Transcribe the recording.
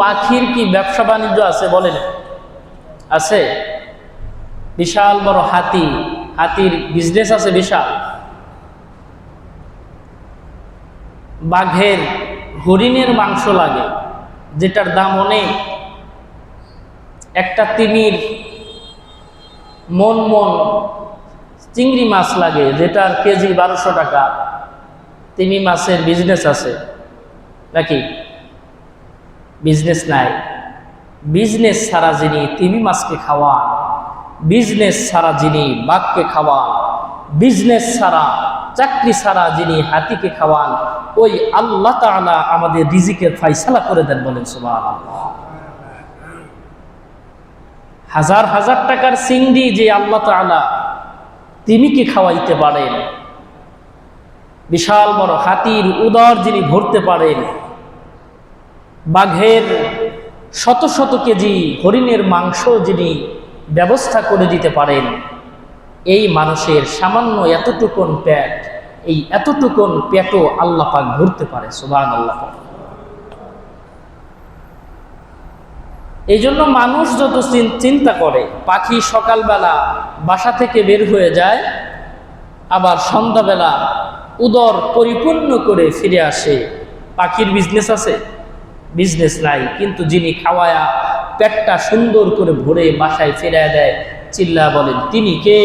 পাখির কি ব্যবসা বাণিজ্য আছে বলেন? আছে। বিশাল বড় হাতির বিজনেস আছে বিশাল। বাঘের, হরিণের মাংস লাগে যেটার দাম অনেক। একটা তিমির মন চিংড়ি মাছ লাগে যেটার কেজি 1200 টাকা। তিমি মাছের বিজনেস আছে নাকি? বিজনেস নাই। বিজনেস ছাড়া যিনি তিমি মাছকে খাওয়ান, বিজনেস ছাড়া যিনি বাঘকে খাওয়ান, বিজনেস ছাড়া, চাকরি ছাড়া যিনি হাতিকে খাওয়ান, ওই আল্লাহ তাআলা আমাদের রিজিকের ফয়সালা করে দেন। বলেন সুবহানাল্লাহ। হাজার হাজার টাকার চিংড়ি যে আল্লাহ তাআলা তিমিকে খাওয়াইতে পারেন, বিশাল বড় হাতির উদর যিনি ভরতে পারেন, বাঘের শত শত কেজি হরিণের মাংস যিনি ব্যবস্থা করে দিতে পারেন, এই মানুষের সামান্য এতটুকুন পেট, এই এতটুকুন পেটও আল্লাহ পাক ভরতে পারে। সুবহানাল্লাহ। এই জন্য মানুষ যত চিন্তা করে, পাখি সকালবেলা বাসা থেকে বের হয়ে যায়, আবার সন্ধ্যাবেলা উদর পরিপূর্ণ করে ফিরে আসে। পাখির বিজনেস আছে? বিজনেস নাই। কিন্তু যিনি খাওয়ায়া পেটটা সুন্দর করে ভরে বাসায় ফিরিয়ে দেয়, চিল্লা বলেন তিনি কে?